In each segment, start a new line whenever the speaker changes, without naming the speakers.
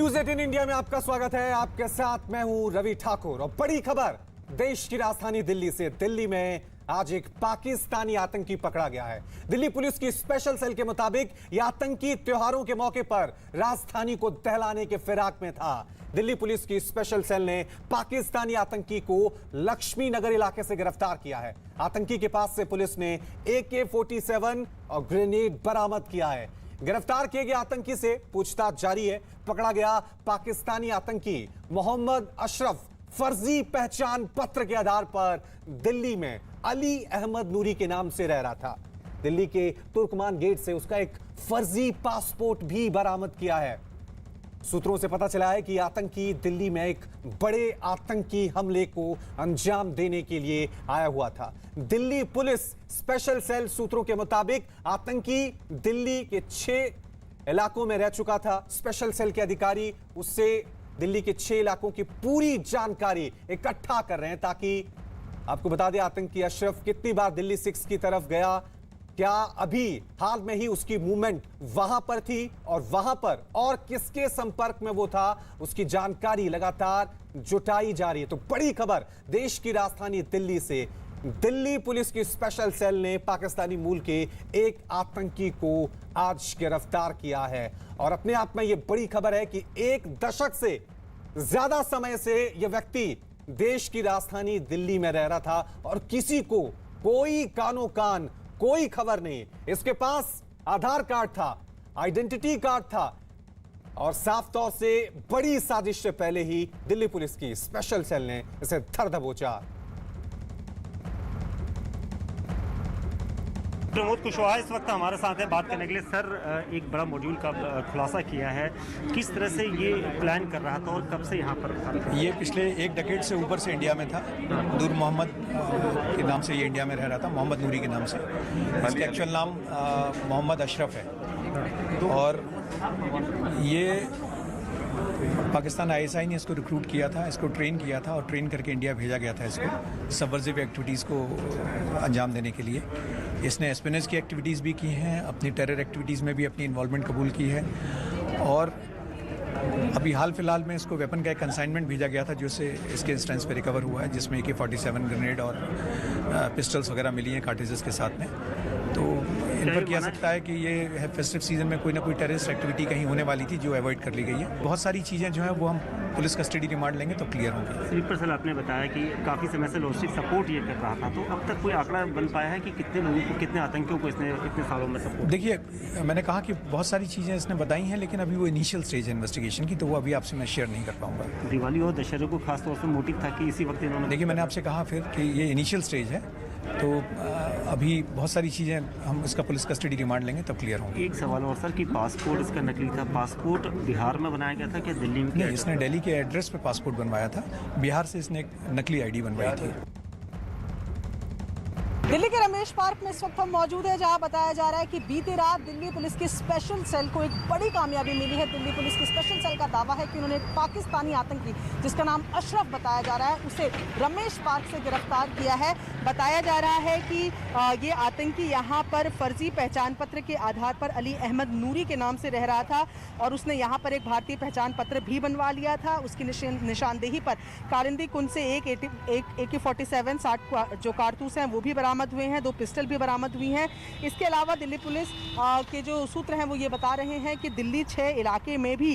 News 18 India में आपका स्वागत है। आपके साथ मैं हूं रवि ठाकुर और बड़ी खबर देश की राजधानी दिल्ली से। दिल्ली में आज एक पाकिस्तानी आतंकी पकड़ा गया है। दिल्ली पुलिस की स्पेशल सेल के मुताबिक यह आतंकी त्योहारों के मौके पर राजधानी को दहलाने के फिराक में था। दिल्ली पुलिस की स्पेशल सेल ने पाकिस्तानी आतंकी को लक्ष्मी नगर इलाके से गिरफ्तार किया है। आतंकी के पास से पुलिस ने AK-47 और ग्रेनेड बरामद किया है। गिरफ्तार किए गए आतंकी से पूछताछ जारी है। पकड़ा गया पाकिस्तानी आतंकी मोहम्मद अशरफ फर्जी पहचान पत्र के आधार पर दिल्ली में अली अहमद नूरी के नाम से रह रहा था। दिल्ली के तुर्कमान गेट से उसका एक फर्जी पासपोर्ट भी बरामद किया है। सूत्रों से पता चला है कि आतंकी दिल्ली में एक बड़े आतंकी हमले को अंजाम देने के लिए आया हुआ था। दिल्ली पुलिस स्पेशल सेल सूत्रों के मुताबिक आतंकी दिल्ली के 6 इलाकों में रह चुका था। स्पेशल सेल के अधिकारी उससे दिल्ली के 6 इलाकों की पूरी जानकारी इकट्ठा कर रहे हैं, ताकि आपको बता दें आतंकी अशरफ कितनी बार दिल्ली 6 की तरफ गया, क्या अभी हाल में ही उसकी मूवमेंट वहां पर थी और वहां पर और किसके संपर्क में वो था, उसकी जानकारी लगातार जुटाई जा रही है। तो बड़ी खबर देश की राजधानी दिल्ली से। दिल्ली पुलिस की स्पेशल सेल ने पाकिस्तानी मूल के एक आतंकी को आज गिरफ्तार किया है और अपने आप में यह बड़ी खबर है कि 1 दशक से ज्यादा समय से यह व्यक्ति देश की राजधानी दिल्ली में रह रहा था और किसी को कोई कानो कान कोई खबर नहीं। इसके पास आधार कार्ड था, आइडेंटिटी कार्ड था और साफ तौर से बड़ी साजिश से पहले ही दिल्ली पुलिस की स्पेशल सेल ने इसे धर दबोचा।
प्रमोद कुशवाहा इस वक्त हमारे साथ है बात करने के लिए। सर, एक बड़ा मॉड्यूल का खुलासा किया है, किस तरह से ये प्लान कर रहा था और कब से यहाँ पर था?
ये पिछले 1 डेकेड से ऊपर से इंडिया में था। नूर मोहम्मद के नाम से ये इंडिया में रह रहा था, मोहम्मद नूरी के नाम से। इसका एक्चुअल नाम मोहम्मद अशरफ है और ये पाकिस्तान ISI ने इसको रिक्रूट किया था, इसको ट्रेन किया था और ट्रेन करके इंडिया भेजा गया था इसको सबवर्सिव एक्टिविटीज़ को अंजाम देने के लिए। इसने एस्पिनेज की एक्टिविटीज़ भी की हैं, अपनी टेरर एक्टिविटीज़ में भी अपनी इन्वॉल्वमेंट कबूल की है और अभी हाल फिलहाल में इसको वेपन का एक कंसाइनमेंट भेजा गया था, जो से इसके इंस्टेंस पे रिकवर हुआ है, जिसमें AK-47 ग्रेनेड और पिस्टल्स वगैरह मिली हैं कार्ट्रिजेस के साथ में। तो इन्फर किया सकता है कि ये फेस्टिव सीजन में कोई ना कोई टेररिस्ट एक्टिविटी कहीं होने वाली थी जो अवॉइड कर ली गई है। बहुत सारी चीज़ें जो हैं वो हम पुलिस कस्टडी रिमांड लेंगे तो क्लियर होंगी।
स्लीपर सेल आपने बताया कि काफ़ी समय से लॉजिस्टिक सपोर्ट ये कर रहा था, तो अब तक कोई आंकड़ा बन पाया है कि कितने लोगों को, कितने आतंकियों को इसने इतने सालों में सपोर्ट?
देखिए, मैंने कहा कि बहुत सारी चीज़ें इसने बताई हैं, लेकिन अभी वो इनिशियल स्टेज है इन्वेस्टिगेशन की, तो वो अभी आपसे मैं शेयर नहीं कर पाऊंगा।
दिवाली और दशहरे को खासतौर से मोटिव था कि इसी वक्त इन्होंने,
देखिए मैंने आपसे कहा फिर कि ये इनिशियल स्टेज है, तो अभी बहुत सारी चीज़ें हम इसका पुलिस कस्टडी रिमांड लेंगे तब क्लियर होंगे।
एक सवाल और सर, कि पासपोर्ट इसका नकली था। पासपोर्ट बिहार में बनाया गया था कि दिल्ली में?
नहीं, इसने दिल्ली के एड्रेस पे पासपोर्ट बनवाया था, बिहार से इसने एक नकली ID बनवाई थी।
दिल्ली के रमेश पार्क में इस वक्त हम मौजूद है, जहां बताया जा रहा है कि बीती रात दिल्ली पुलिस की स्पेशल सेल को एक बड़ी कामयाबी मिली है। दिल्ली पुलिस की स्पेशल सेल का दावा है कि उन्होंने एक पाकिस्तानी आतंकी, जिसका नाम अशरफ बताया जा रहा है, उसे रमेश पार्क से गिरफ्तार किया है। बताया जा रहा है कि ये आतंकी यहाँ पर फर्जी पहचान पत्र के आधार पर अली अहमद नूरी के नाम से रह रहा था और उसने यहाँ पर एक भारतीय पहचान पत्र भी बनवा लिया था। उसकी निशानदेही पर कारिंदी कुंड से एक AK-47 60 जो कारतूस हैं वो भी बरामद हुए हैं, 2 पिस्टल भी बरामद हुई हैं। इसके अलावा दिल्ली पुलिस के जो सूत्र हैं वो ये बता रहे हैं कि दिल्ली 6 इलाके में भी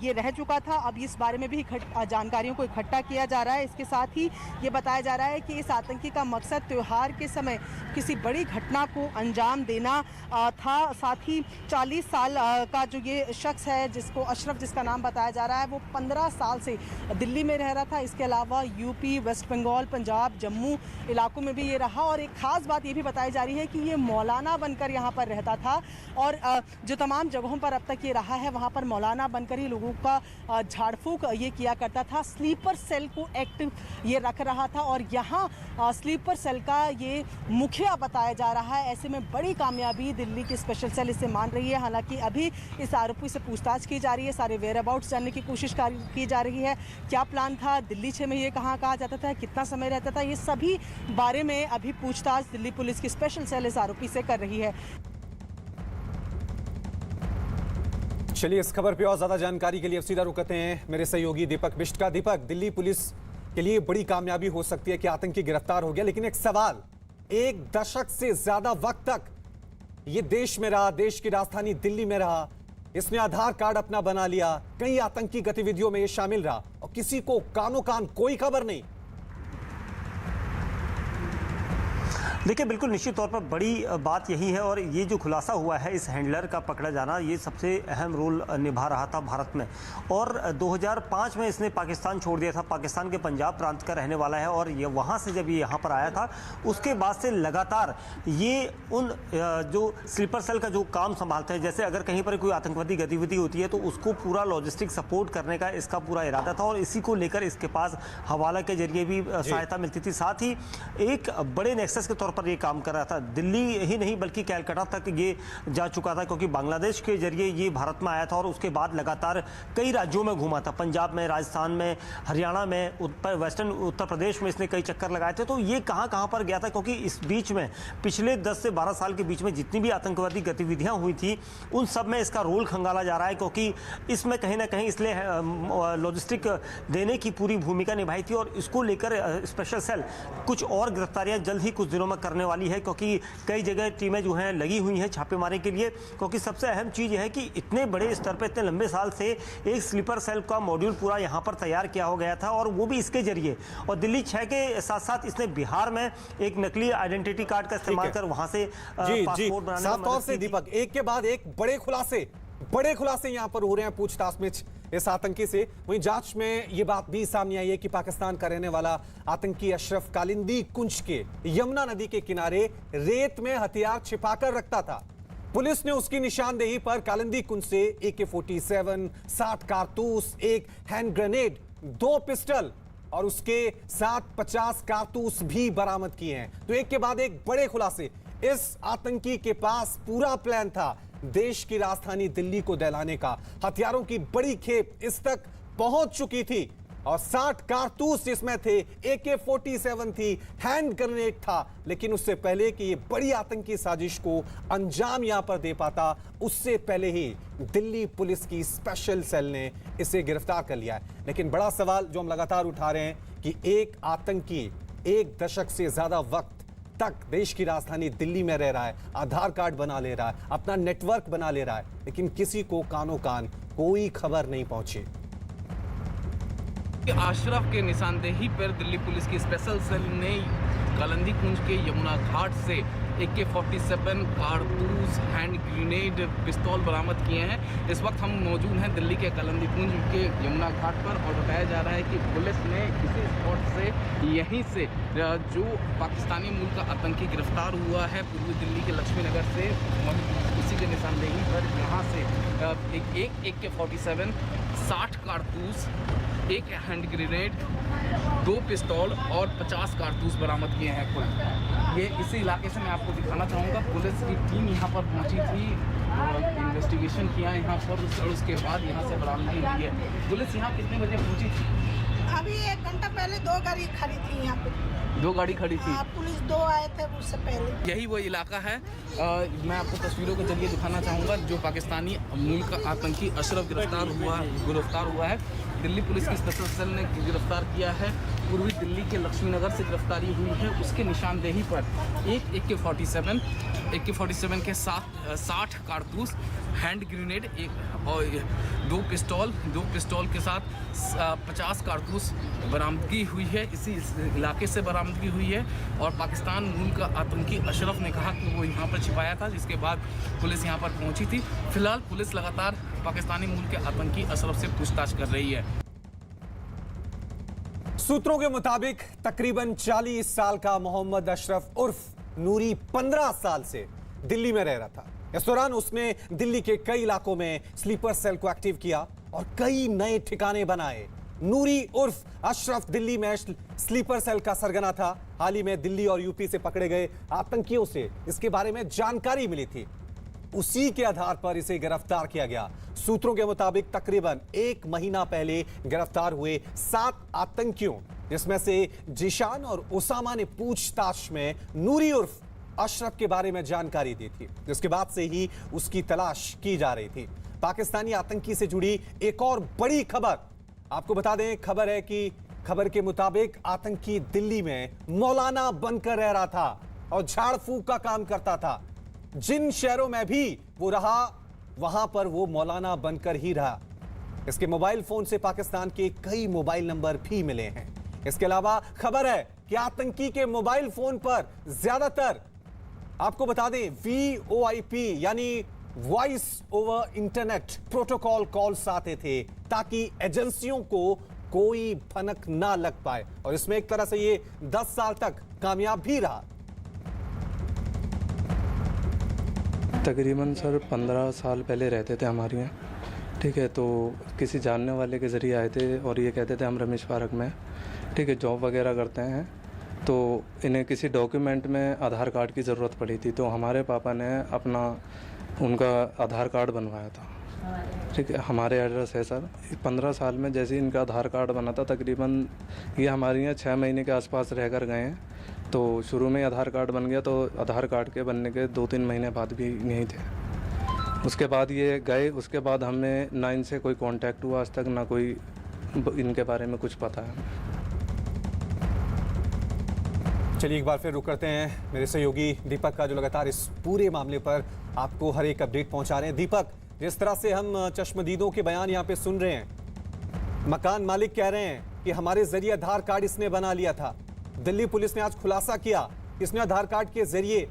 ये रह चुका था। अब इस बारे में भी जानकारियों को इकट्ठा किया जा रहा है। इसके साथ ही ये बताया जा रहा है कि इस आतंकी का मकसद त्यौहार के समय किसी बड़ी घटना को अंजाम देना था। साथ ही 40 साल का जो ये शख्स है, जिसको अशरफ जिसका नाम बताया जा रहा है, वो 15 साल से दिल्ली में रह रहा था। इसके अलावा UP, वेस्ट बंगाल, पंजाब, जम्मू इलाकों में भी ये रहा और एक खास बात ये भी बताई जा रही है कि ये मौलाना बनकर यहाँ पर रहता था और जो तमाम जगहों पर अब तक ये रहा है वहाँ पर मौलाना बनकर ही लोगों का झाड़ फूक ये किया करता था। स्लीपर सेल को एक्टिव ये रख रहा था और यहाँ स्लीपर सेल का ये मुखिया बताया जा रहा है। ऐसे में बड़ी कामयाबी दिल्ली की स्पेशल सेल इसे मान रही है। हालांकि अभी इस आरोपी से पूछताछ की जा रही है, सारे वेयर अबाउट्स जानने की कोशिश की जा रही है। क्या प्लान था, दिल्ली 6 में ये कहाँ जाता था, कितना समय रहता था, ये सभी बारे में अभी पूछताछ दिल्ली पुलिस की स्पेशल सेल इस आरोपी से कर रही है।
चलिए इस खबर पे और ज्यादा जानकारी के लिए अब सीधा रुकते हैं मेरे सहयोगी दीपक बिष्ट का। दीपक, दिल्ली पुलिस के लिए बड़ी कामयाबी हो सकती है कि आतंकी गिरफ्तार हो गया, लेकिन एक सवाल, एक दशक से ज्यादा वक्त तक ये देश में रहा, देश की राजधानी दिल्ली में रहा, इसने आधार कार्ड अपना बना लिया, कई आतंकी गतिविधियों में ये शामिल रहा और किसी को कानो कान कोई खबर नहीं।
देखिए, बिल्कुल निश्चित तौर पर बड़ी बात यही है और ये जो खुलासा हुआ है इस हैंडलर का पकड़ा जाना, ये सबसे अहम रोल निभा रहा था भारत में। और 2005 में इसने पाकिस्तान छोड़ दिया था, पाकिस्तान के पंजाब प्रांत का रहने वाला है और ये वहाँ से जब ये यहाँ पर आया था उसके बाद से लगातार ये उन जो स्लीपर सेल का जो काम संभालते हैं, जैसे अगर कहीं पर कोई आतंकवादी गतिविधि होती है तो उसको पूरा लॉजिस्टिक सपोर्ट करने का इसका पूरा इरादा था और इसी को लेकर इसके पास हवाला के जरिए भी सहायता मिलती थी। साथ ही एक बड़े नेक्सस के तौर पर ये काम कर रहा था, दिल्ली ही नहीं बल्कि कैलकाटा तक ये जा चुका था, क्योंकि बांग्लादेश के जरिए ये भारत में आया था और उसके बाद लगातार कई राज्यों में घूमा था, पंजाब में, राजस्थान में, हरियाणा में, वेस्टर्न उत्तर प्रदेश में इसने कई चक्कर लगाए थे। तो ये कहाँ पर गया था, क्योंकि इस बीच में पिछले 10 से 12 साल के बीच में जितनी भी आतंकवादी गतिविधियां हुई थी उन सब में इसका रोल खंगाला जा रहा है, क्योंकि इसमें कहीं ना कहीं इसलिए लॉजिस्टिक देने की पूरी भूमिका निभाई थी और इसको लेकर स्पेशल सेल कुछ और गिरफ्तारियां जल्द ही कुछ दिनों में करने वाली है, क्योंकि कई जगह टीमें जो हैं लगी हुई हैं छापेमारी के लिए। क्योंकि सबसे अहम चीज़ है कि इतने बड़े स्तर पर इतने लंबे साल से एक स्लीपर सेल का मॉड्यूल पूरा यहाँ पर तैयार किया हो गया था और वो भी इसके जरिए। और दिल्ली 6 के साथ साथ इसने बिहार में एक नकली आइडेंटिटी कार्ड का इस्तेमाल कर वहाँ से पासपोर्ट बनाने
साफ तौर से दीपक, एक के बाद एक बड़े खुलासे यहां पर हो रहे हैं पूछताछ में इस आतंकी से। वहीं जांच में यह बात भी सामने आई है कि पाकिस्तान का रहने वाला आतंकी अशरफ कालिंदी कुंज के यमुना नदी के किनारे रेत में हथियार छिपाकर रखता था। पुलिस ने उसकी निशानदेही पर कालिंदी कुंज से AK-47, 60 कारतूस, एक हैंड ग्रेनेड, 2 पिस्टल और उसके साथ 50 कारतूस भी बरामद किए हैं। तो एक के बाद एक बड़े खुलासे। इस आतंकी के पास पूरा प्लान था देश की राजधानी दिल्ली को दहलाने का, हथियारों की बड़ी खेप इस तक पहुंच चुकी थी और 60 कारतूस इसमें थे, AK-47 थी, हैंड ग्रेनेड था। लेकिन उससे पहले कि ये बड़ी आतंकी साजिश को अंजाम यहां पर दे पाता, उससे पहले ही दिल्ली पुलिस की स्पेशल सेल ने इसे गिरफ्तार कर लिया है। लेकिन बड़ा सवाल जो हम लगातार उठा रहे हैं कि एक आतंकी 1 दशक से ज्यादा वक्त तक देश की राजधानी दिल्ली में रह रहा है, आधार कार्ड बना ले रहा है, अपना नेटवर्क बना ले रहा है, लेकिन किसी को कानो कान कोई खबर नहीं पहुंची।
अशरफ के निशानदेही पर दिल्ली पुलिस की स्पेशल सेल ने कालिंदी कुंज के यमुना घाट से AK-47 कारतूस, हैंड ग्रेनेड, पिस्तौल बरामद किए हैं। इस वक्त हम मौजूद हैं दिल्ली के कालिंदी कुंज के यमुना घाट पर और बताया जा रहा है कि पुलिस ने इसी स्पॉट से, यहीं से जो पाकिस्तानी मूल का आतंकी गिरफ्तार हुआ है पूर्वी दिल्ली के लक्ष्मी नगर से, इसी के निशानदेही पर यहाँ से एक AK-47, 60 कारतूस, एक हैंड ग्रेनेड, 2 पिस्तौल और 50 कारतूस बरामद किए हैं कुल। ये इसी इलाके से मैं आपको दिखाना चाहूँगा। पुलिस की टीम यहाँ पर पहुँची थी, इन्वेस्टिगेशन किया यहाँ पर और उसके बाद यहाँ से बरामदगी हुई है। पुलिस यहाँ कितने बजे पहुँची थी?
अभी 1 घंटा पहले 2 गाड़ी खड़ी थी यहाँ पे।
2 गाड़ी खड़ी थी?
पुलिस 2 आए थे उससे पहले।
यही वो इलाका है, मैं आपको तस्वीरों के जरिए दिखाना चाहूँगा जो पाकिस्तानी मूल का आतंकी अशरफ गिरफ्तार हुआ है। दिल्ली पुलिस की स्पेशल सेल ने गिरफ्तार किया है। पूर्वी दिल्ली के लक्ष्मी नगर से गिरफ्तारी हुई है। उसके निशानदेही पर एक AK-47 के साथ 60 कारतूस, हैंड ग्रेनेड, एक और 2 पिस्तौल के साथ 50 कारतूस बरामदगी हुई है। इसी इलाके से बरामदगी हुई है और पाकिस्तान मूल का आतंकी अशरफ ने कहा कि वो यहाँ पर छिपाया था, जिसके बाद पुलिस यहाँ पर पहुँची थी। फिलहाल पुलिस लगातार पाकिस्तानी मूल के आतंकी अशरफ से पूछताछ कर रही है।
सूत्रों के मुताबिक तकरीबन 40 साल का मोहम्मद अशरफ उर्फ नूरी 15 साल से दिल्ली में रह रहा था। इस दौरान उसने दिल्ली के कई इलाकों में स्लीपर सेल को एक्टिव किया और कई नए ठिकाने बनाए। नूरी उर्फ अशरफ दिल्ली में स्लीपर सेल का सरगना था। हाल ही में दिल्ली और यूपी से पकड़े गए आतंकियों से इसके बारे में जानकारी मिली थी, उसी के आधार पर इसे गिरफ्तार किया गया। सूत्रों के मुताबिक तकरीबन 1 महीना पहले गिरफ्तार हुए 7 आतंकियों, जिसमें से जिशान और उसामा ने पूछताछ में नूरी उर्फ अशरफ के बारे में जानकारी दी थी, जिसके बाद से ही उसकी तलाश की जा रही थी। पाकिस्तानी आतंकी से जुड़ी एक और बड़ी खबर आपको बता दें। खबर के मुताबिक आतंकी दिल्ली में मौलाना बनकर रह रहा था और झाड़ फूक का काम करता था। जिन शहरों में भी वो रहा वहां पर वो मौलाना बनकर ही रहा। इसके मोबाइल फोन से पाकिस्तान के कई मोबाइल नंबर भी मिले हैं। इसके अलावा खबर है कि आतंकी के मोबाइल फोन पर ज्यादातर आपको बता दें VoIP यानी voice over internet protocol calls आते थे ताकि एजेंसियों को कोई भनक ना लग पाए, और इसमें एक तरह से ये 10 साल तक कामयाब भी रहा।
तकरीबन सर 15 साल पहले रहते थे हमारे यहाँ, ठीक है। तो किसी जानने वाले के ज़रिए आए थे और ये कहते थे हम रमेश पार्क में, ठीक है, जॉब वगैरह करते हैं। तो इन्हें किसी डॉक्यूमेंट में आधार कार्ड की ज़रूरत पड़ी थी, तो हमारे पापा ने उनका आधार कार्ड बनवाया था, ठीक है। हमारे एड्रेस है सर। 15 साल में जैसे इनका आधार कार्ड बना था, तकरीबन ये हमारे यहाँ 6 महीने के आसपास रह कर गए हैं। तो शुरू में आधार कार्ड बन गया, तो आधार कार्ड के बनने के 2-3 महीने बाद भी नहीं थे। उसके बाद ये गए, उसके बाद हमें ना इनसे कोई कांटेक्ट हुआ आज तक, ना कोई इनके बारे में कुछ पता है।
चलिए एक बार फिर रुक करते हैं मेरे सहयोगी दीपक का, जो लगातार इस पूरे मामले पर आपको हर एक अपडेट पहुंचा रहे हैं। दीपक, जिस तरह से हम चश्मदीदों के बयान यहाँ पे सुन रहे हैं, मकान मालिक कह रहे हैं कि हमारे जरिए आधार कार्ड इसने बना लिया था। दिल्ली पुलिस ने आज खुलासा किया, इसने आधार कार्ड के जरिए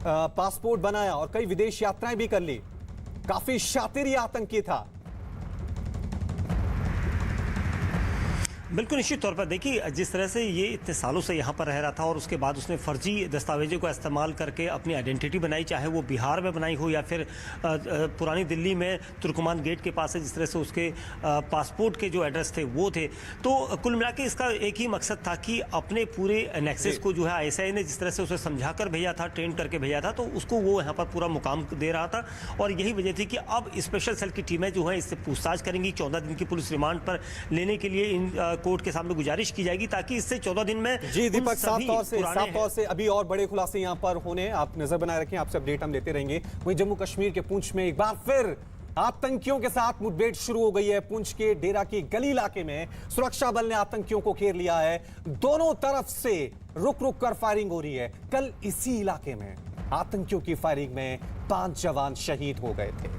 पासपोर्ट बनाया और कई विदेश यात्राएं भी कर ली। काफी शातिर आतंकी था।
बिल्कुल निश्चित तौर पर देखिए, जिस तरह से ये इतने सालों से यहाँ पर रह रहा था और उसके बाद उसने फर्जी दस्तावेजों का इस्तेमाल करके अपनी आइडेंटिटी बनाई, चाहे वो बिहार में बनाई हो या फिर पुरानी दिल्ली में तुर्कमान गेट के पास है, जिस तरह से उसके पासपोर्ट के जो एड्रेस थे वो थे। तो कुल मिला के इसका एक ही मकसद था कि अपने पूरे नेक्सस को जो है ISI ने जिस तरह से उसे समझा कर भेजा था, ट्रेन करके भेजा था, तो उसको वो यहाँ पर पूरा मुकाम दे रहा था। और यही वजह थी कि अब स्पेशल सेल की टीमें जो हैं इससे पूछताछ करेंगी। 14 दिन की पुलिस रिमांड पर लेने के लिए इन कोर्ट के सामने गुजारिश की जाएगी ताकि इससे 14 दिन में
जी दीपक, साफ तौर से अभी और बड़े खुलासे यहां पर होने, आप नजर बनाए रखें, आपसे अपडेट हम देते रहेंगे। वहीं जम्मू कश्मीर के पुंछ में एक बार फिर आतंकियों के साथ मुठभेड़ शुरू हो गई है। पुंछ के डेरा की गली इलाके में सुरक्षा बल ने आतंकियों को घेर लिया है। दोनों तरफ से रुक रुक कर फायरिंग हो रही है। कल इसी इलाके में आतंकियों की फायरिंग में 5 जवान शहीद हो गए थे।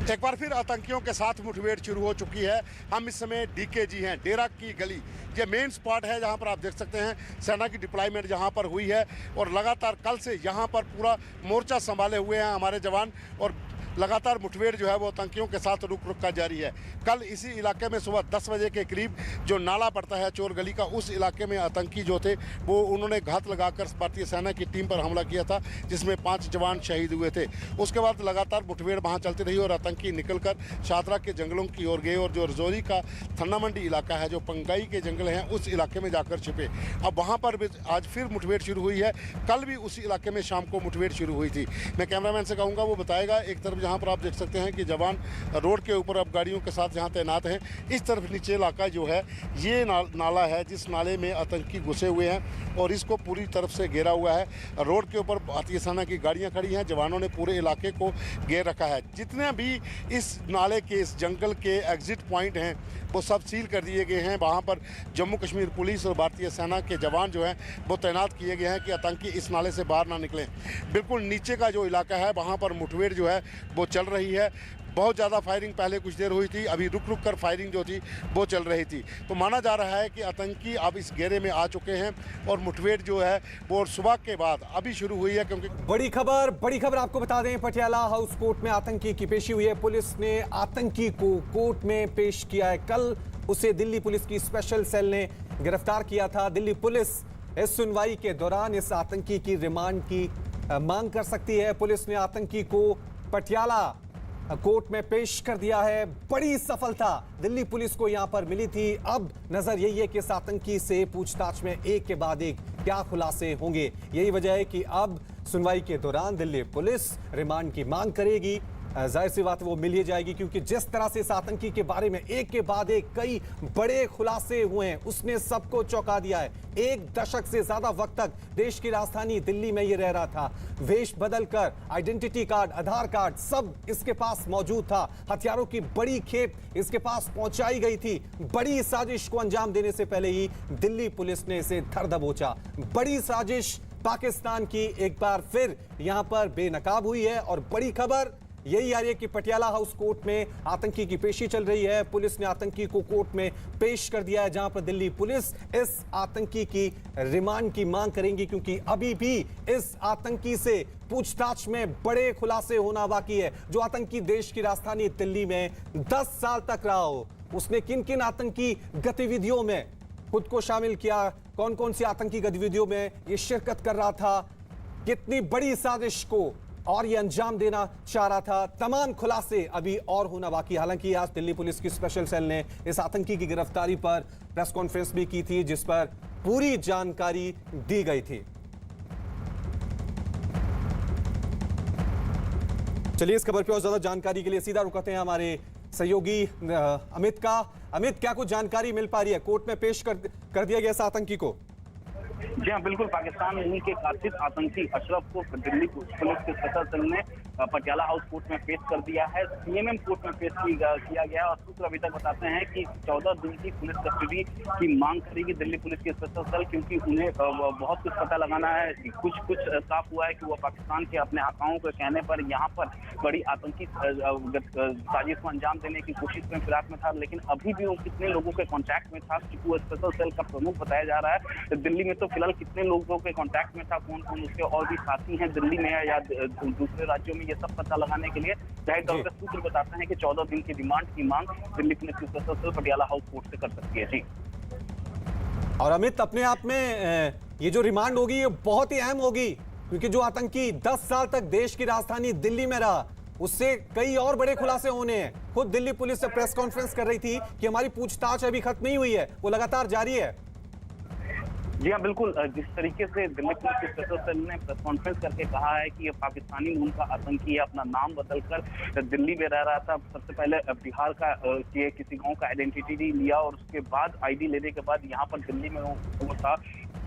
एक बार फिर आतंकियों के साथ मुठभेड़ शुरू हो चुकी है। हम इस समय DKG हैं, डेरा की गली। ये मेन स्पॉट है जहां पर आप देख सकते हैं सेना की डिप्लॉयमेंट जहां पर हुई है, और लगातार कल से यहां पर पूरा मोर्चा संभाले हुए हैं हमारे जवान, और लगातार मुठभेड़ जो है वो आतंकियों के साथ रुक रुक कर जारी है। कल इसी इलाके में सुबह 10 बजे के करीब जो नाला पड़ता है चोर गली का, उस इलाके में आतंकी जो थे वो उन्होंने घात लगाकर भारतीय सेना की टीम पर हमला किया था, जिसमें 5 जवान शहीद हुए थे। उसके बाद लगातार मुठभेड़ वहाँ चलती रही और आतंकी निकलकर शादरा के जंगलों की ओर गए, और जो रजौरी का थन्ना मंडी इलाका है, जो पंगाई के जंगल हैं, उस इलाके में जाकर छिपे। अब वहाँ पर आज फिर मुठभेड़ शुरू हुई है। कल भी उसी इलाके में शाम को मुठभेड़ शुरू हुई थी। मैं कैमरामैन से कहूँगा वो बताएगा। एक तरफ जहाँ पर आप देख सकते हैं कि जवान रोड के ऊपर अब गाड़ियों के साथ जहाँ तैनात हैं, इस तरफ नीचे इलाका जो है ये नाला है, जिस नाले में आतंकी घुसे हुए हैं और इसको पूरी तरफ से घेरा हुआ है। रोड के ऊपर भारतीय सेना की गाड़ियाँ खड़ी हैं, जवानों ने पूरे इलाके को घेर रखा है। जितने भी इस नाले के, इस जंगल के एग्जिट पॉइंट हैं वो सब सील कर दिए गए हैं। वहाँ पर जम्मू कश्मीर पुलिस और भारतीय सेना के जवान जो हैं वो तैनात किए गए हैं कि आतंकी इस नाले से बाहर ना निकलें। बिल्कुल नीचे का जो इलाका है वहाँ पर मुठभेड़ जो है वो चल रही है। बहुत ज़्यादा फायरिंग पहले कुछ देर हुई थी, अभी रुक रुक कर फायरिंग जो थी वो चल रही थी। तो माना जा रहा है कि आतंकी अब इस घेरे में आ चुके हैं और मुठभेड़ जो है वो सुबह के बाद अभी शुरू हुई है। क्योंकि
बड़ी खबर आपको बता दें, पटियाला हाउस कोर्ट में आतंकी की पेशी हुई है। पुलिस ने आतंकी को कोर्ट में पेश किया है। कल उसे दिल्ली पुलिस की स्पेशल सेल ने गिरफ्तार किया था। दिल्ली पुलिस इस सुनवाई के दौरान इस आतंकी की रिमांड की मांग कर सकती है। पुलिस ने आतंकी को पटियाला कोर्ट में पेश कर दिया है। बड़ी सफलता दिल्ली पुलिस को यहां पर मिली थी। अब नजर यही है कि इस आतंकी से पूछताछ में एक के बाद एक क्या खुलासे होंगे। यही वजह है कि अब सुनवाई के दौरान दिल्ली पुलिस रिमांड की मांग करेगी जाहिर सी बात है वो मिल ही जाएगी, क्योंकि जिस तरह से इस आतंकी के बारे में एक के बाद एक कई बड़े खुलासे हुए हैं, उसने सबको चौंका दिया है। एक दशक से ज्यादा वक्त तक देश की राजधानी दिल्ली में ये रह रहा था, वेश बदलकर, आइडेंटिटी कार्ड, आधार कार्ड सब इसके पास मौजूद था। हथियारों की बड़ी खेप इसके पास पहुंचाई गई थी। बड़ी साजिश को अंजाम देने से पहले ही दिल्ली पुलिस ने इसे धर दबोचा। बड़ी साजिश पाकिस्तान की एक बार फिर यहां पर बेनकाब हुई है। और बड़ी खबर यही आ रही है कि पटियाला हाउस कोर्ट में आतंकी की पेशी चल रही है। पुलिस ने आतंकी को कोर्ट में पेश कर दिया है, जहां पर दिल्ली पुलिस इस आतंकी की रिमांड की मांग करेंगी, क्योंकि अभी भी इस आतंकी से पूछताछ में बड़े खुलासे होना बाकी है। जो आतंकी देश की राजधानी दिल्ली में 10 साल तक रहा हो, उसने किन किन आतंकी गतिविधियों में खुद को शामिल किया, कौन कौन सी आतंकी गतिविधियों में ये शिरकत कर रहा था, कितनी बड़ी साजिश को और ये अंजाम देना चाह रहा था, तमाम खुलासे अभी और होना बाकी। हालांकि आज दिल्ली पुलिस की स्पेशल सेल ने इस आतंकी की गिरफ्तारी पर प्रेस कॉन्फ्रेंस भी की थी, जिस पर पूरी जानकारी दी गई थी। चलिए इस खबर पे और ज्यादा जानकारी के लिए सीधा रुकते हैं हमारे सहयोगी अमित का। अमित, क्या कुछ जानकारी मिल पा रही है? कोर्ट में पेश कर दिया गया इस आतंकी को?
जी हाँ, बिल्कुल। पाकिस्तान मूल के कथित आतंकी अशरफ को दिल्ली पुलिस के स्पेशल सेल ने पटियाला हाउस कोर्ट में पेश कर दिया है। सीएमएम कोर्ट में पेश किया गया और सूत्र अभी तक बताते हैं कि 14 दिन की पुलिस कस्टडी की मांग करेगी दिल्ली पुलिस की स्पेशल सेल, क्योंकि उन्हें बहुत कुछ पता लगाना है। कुछ साफ हुआ है कि वो पाकिस्तान के अपने आकाओं के कहने पर यहाँ पर बड़ी आतंकी साजिश को अंजाम देने की कोशिश में फिराक में था, लेकिन अभी भी वो कितने लोगों के कॉन्टैक्ट में था, क्योंकि वो स्पेशल सेल का प्रमुख बताया जा रहा है। दिल्ली में तो फिलहाल कितने लोगों के कॉन्टैक्ट में था, कौन कौन उसके और भी साथी हैं दिल्ली में या दूसरे राज्यों में, ये सब पता लगाने के लिए जाहिर तौर पर सूत्र बताते हैं कि 14 दिन की रिमांड की मांग दिल्ली पुलिस की special cell Patiala house court से कर सकती है। जी।
और अमित, अपने आप में ये जो रिमांड होगी ये बहुत ही अहम होगी, क्योंकि जो आतंकी 10 साल तक देश की राजधानी दिल्ली में रहा, उससे कई और बड़े खुलासे होने हैं। खुद दिल्ली पुलिस से प्रेस कॉन्फ्रेंस कर रही थी कि हमारी पूछताछ अभी खत्म नहीं हुई है, वो लगातार जारी है।
जी हाँ, बिल्कुल। जिस तरीके से दिल्ली पुलिस के स्पेशल सेल ने प्रेस कॉन्फ्रेंस करके कहा है कि ये पाकिस्तानी मूल का आतंकी है, अपना नाम बदलकर दिल्ली में रह रहा था। सबसे पहले बिहार का किसी गांव का आइडेंटिटी लिया और उसके बाद आईडी लेने के बाद यहाँ पर दिल्ली में वो था।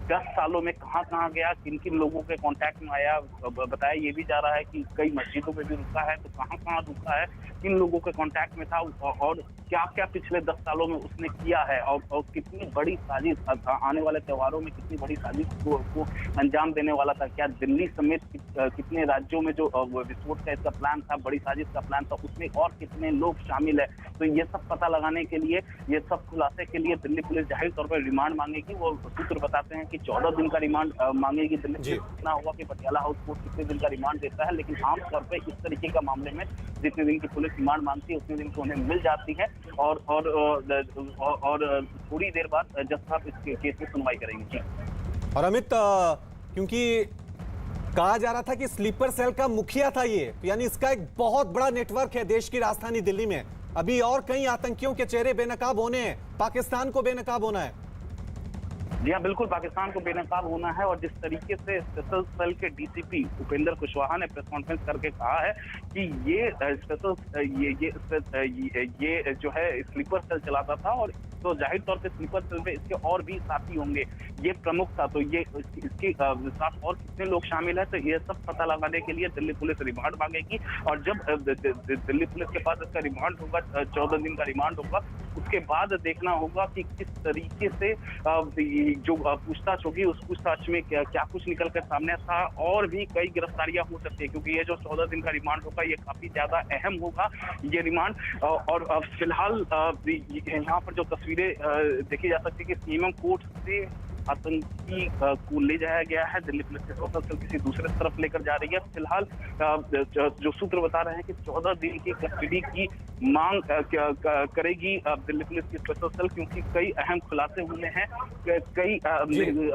10 सालों में कहाँ गया, किन किन लोगों के कांटेक्ट में आया, बताया ये भी जा रहा है कि कई मस्जिदों में भी रुका है, तो कहाँ रुका है, किन लोगों के कांटेक्ट में था और क्या पिछले 10 सालों में उसने किया है और कितनी बड़ी साजिश आने वाले त्योहारों में कितनी बड़ी साजिश को अंजाम देने वाला था। क्या दिल्ली समेत कितने राज्यों में जो विस्फोट का इसका प्लान था, बड़ी साजिश का प्लान था, उसमें और कितने लोग शामिल है। तो ये सब पता लगाने के लिए, ये सब खुलासे के लिए दिल्ली पुलिस जाहिर तौर पर रिमांड मांगेगी। वो सूत्र बताते हैं कि 14 दिन का रिमांड मांगेगी दिल्ली पुलिस। इतना हुआ कि पटियाला हाउस कोर्ट कितने दिन का रिमांड देता है, लेकिन आमतौर पर इस तरीके का मामले में जितने दिन की पुलिस रिमांड मांगती है उतने दिन को उन्हें मिल जाती है और थोड़ी देर बाद जज साहब इस केस में सुनवाई करेंगे।
और अमित, क्योंकि कहा जा रहा था कि स्लीपर सेल का मुखिया था ये, यानी इसका एक बहुत बड़ा नेटवर्क है देश की राजधानी दिल्ली में। अभी और कई आतंकियों के चेहरे बेनकाब होने हैं, पाकिस्तान को बेनकाब होना है।
जी हाँ, बिल्कुल। पाकिस्तान को बेनकाब होना है और जिस तरीके से स्पेशल सेल के डीसीपी उपेंद्र कुशवाहा ने प्रेस कॉन्फ्रेंस करके कहा है कि ये जो है स्लीपर सेल चलाता था और तो जाहिर तौर पे स्लीपर सेल में इसके और भी साथी होंगे, ये प्रमुख था, तो ये इसके साथ और कितने लोग शामिल है, तो ये सब पता लगाने के लिए दिल्ली पुलिस रिमांड मांगेगी। और जब दिल्ली पुलिस के पास इसका रिमांड होगा, 14 दिन का रिमांड होगा, उसके बाद देखना होगा कि किस तरीके से जो पूछताछ होगी उस पूछताछ में क्या कुछ निकल कर सामने था। और भी कई गिरफ्तारियां हो सकती है, क्योंकि ये जो 14 दिन का रिमांड होगा ये काफी ज्यादा अहम होगा ये रिमांड। और फिलहाल यहाँ पर जो तस्वीरें देखी जा सकती है कि सीएमएम कोर्ट से आतंकी को ले जाया गया है, दिल्ली पुलिस के स्पेशल सेल किसी दूसरे तरफ लेकर जा रही है। फिलहाल जो सूत्र बता रहे हैं कि 14 दिन की कस्टडी की मांग करेगी दिल्ली पुलिस की स्पेशल सेल, क्योंकि कई अहम खुलासे होने हैं,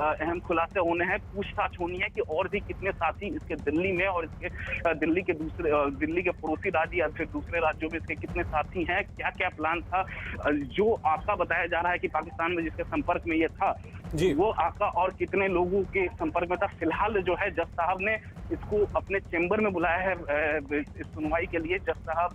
अहम खुलासे होने हैं, पूछताछ होनी है कि और भी कितने साथी इसके दिल्ली में और इसके दिल्ली के पड़ोसी राज्य या फिर दूसरे राज्यों में इसके कितने साथी हैं, क्या क्या प्लान था। जो आका बताया जा रहा है कि पाकिस्तान में जिसके संपर्क में ये था, वो आका और कितने लोगों के संपर्क में था। फिलहाल जो है जज साहब ने इसको अपने चेंबर में बुलाया है इस सुनवाई के लिए। जज साहब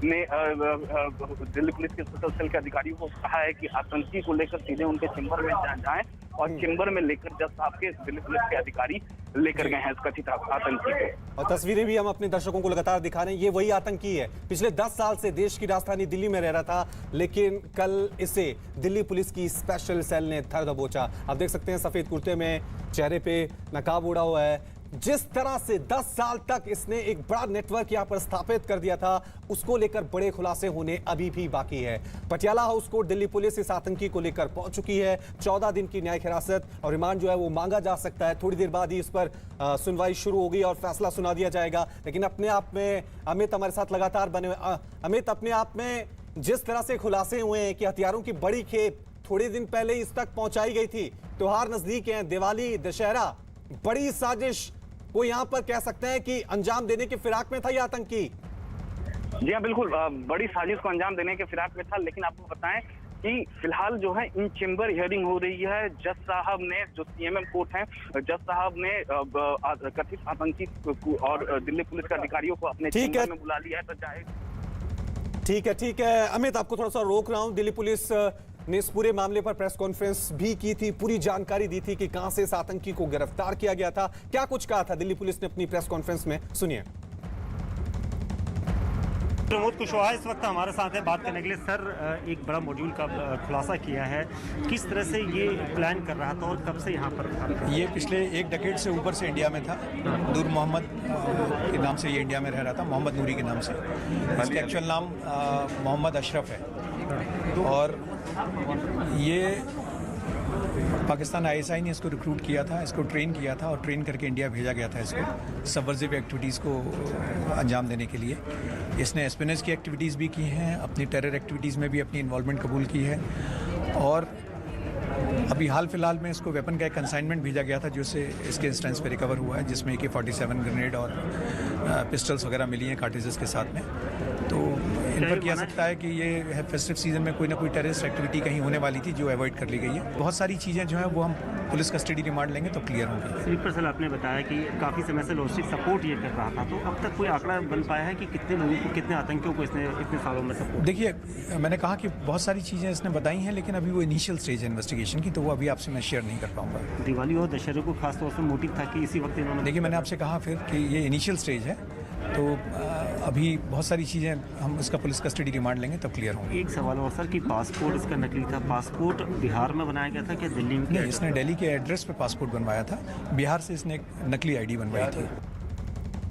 ने दिल्ली पुलिस के स्पेशल सेल के अधिकारियों को कहा है कि आतंकी को लेकर सीधे उनके चेंबर में जाएं और चेंबर में लेकर जज साहब के दिल्ली पुलिस के अधिकारी लेकर गए हैं इस कथित आतंकी को।
और तस्वीरें भी हम अपने दर्शकों को लगातार दिखा रहे हैं। ये वही आतंकी है, पिछले 10 साल से देश की राजधानी दिल्ली में रह रहा था, लेकिन कल इसे दिल्ली पुलिस की स्पेशल सेल ने धर दबोचा। आप देख सकते हैं सफेद कुर्ते में, चेहरे पे नकाब ओढ़ा हुआ है। जिस तरह से 10 साल तक इसने एक बड़ा नेटवर्क यहां पर स्थापित कर दिया था, उसको लेकर बड़े खुलासे होने अभी भी बाकी है। Patiala house court Delhi police इस आतंकी को लेकर पहुंच चुकी है। 14 दिन की न्यायिक हिरासत और रिमांड जो है वो मांगा जा सकता है। थोड़ी देर बाद ही इस पर सुनवाई शुरू होगी और फैसला सुना दिया जाएगा। लेकिन अपने आप में अमित हमारे साथ लगातार बने हुए। अमित, अपने आप में जिस तरह से खुलासे हुए हैं कि हथियारों की बड़ी खेप थोड़े दिन पहले इस तक पहुंचाई गई थी, त्योहार नजदीक है, दिवाली, दशहरा, बड़ी साजिश को यहां पर कह सकते हैं कि अंजाम देने के फिराक में था यह आतंकी।
जी हाँ, बिल्कुल बड़ी साजिश को अंजाम देने के फिराक में था। लेकिन आपको बताएं कि फिलहाल जो है इन चेंबर हियरिंग हो रही है। जज साहब ने, जो सीएमएम कोर्ट है, जज साहब ने कथित आतंकी और दिल्ली पुलिस के अधिकारियों को अपने चेंबर में बुला लिया है। तो चाहे
ठीक है अमित, आपको थोड़ा सा रोक रहा हूं। दिल्ली पुलिस ने इस पूरे मामले पर प्रेस कॉन्फ्रेंस भी की थी, पूरी जानकारी दी थी कि कहां से इस आतंकी को गिरफ्तार किया गया था। क्या कुछ कहा था दिल्ली पुलिस ने अपनी प्रेस कॉन्फ्रेंस में, सुनिए।
प्रमोद कुशवाहा इस वक्त हमारे साथ है बात करने के लिए। सर, एक बड़ा मॉड्यूल का खुलासा किया है, किस तरह से ये प्लान कर रहा था और कब से यहाँ पर था?
ये पिछले 1 डेकेड से ऊपर से इंडिया में था। नूर मोहम्मद के नाम से ये इंडिया में रह रहा था, मोहम्मद नूरी के नाम से। इसका एक्चुअल नाम मोहम्मद अशरफ है और ये पाकिस्तान ISI ने इसको रिक्रूट किया था, इसको ट्रेन किया था और ट्रेन करके इंडिया भेजा गया था इसको सबवर्सिव एक्टिविटीज़ को अंजाम देने के लिए। इसने एस्पिनेज की एक्टिविटीज़ भी की हैं, अपनी टेरर एक्टिविटीज़ में भी अपनी इन्वॉल्वमेंट कबूल की है। और अभी हाल फिलहाल में इसको वेपन का एक कंसाइनमेंट भेजा गया था जो इसके इंस्टेंस पे रिकवर हुआ है, जिसमें AK-47 ग्रेनेड और पिस्टल्स वगैरह मिली हैं कार्ट्रिजेस के साथ में। तो इन्फर किया सकता है कि ये फेस्टिव सीजन में कोई ना कोई टेररिस्ट एक्टिविटी कहीं होने वाली थी जो अवॉइड कर ली गई है। बहुत सारी चीज़ें जो हैं वो हम पुलिस कस्टडी रिमांड लेंगे तो क्लियर होंगी।
स्लीपर सेल आपने बताया कि काफ़ी समय से लॉजिस्टिक सपोर्ट ये कर रहा था, तो अब तक कोई आंकड़ा बन पाया है कि कितने लोगों को, कितने आतंकियों को इसने इतने सालों में सपोर्ट?
देखिए, मैंने कहा कि बहुत सारी चीज़ें इसने बताई हैं, लेकिन अभी वो इनिशियल स्टेज है इन्वेस्टिगेशन की, तो वो अभी आपसे मैं शेयर नहीं कर पाऊंगा।
दिवाली और दशहरे को खासतौर से मोटिव था कि इसी वक्त इन्होंने,
देखिए मैंने आपसे कहा फिर कि ये इनिशियल स्टेज है, तो अभी बहुत सारी चीज़ें हम इसका पुलिस कस्टडी रिमांड लेंगे तब क्लियर होंगे।
एक सवाल और सर कि पासपोर्ट इसका नकली था, पासपोर्ट बिहार में बनाया गया था क्या दिल्ली में?
नहीं, इसने दिल्ली के एड्रेस पे पासपोर्ट बनवाया था, बिहार से इसने एक नकली ID बनवाई थी।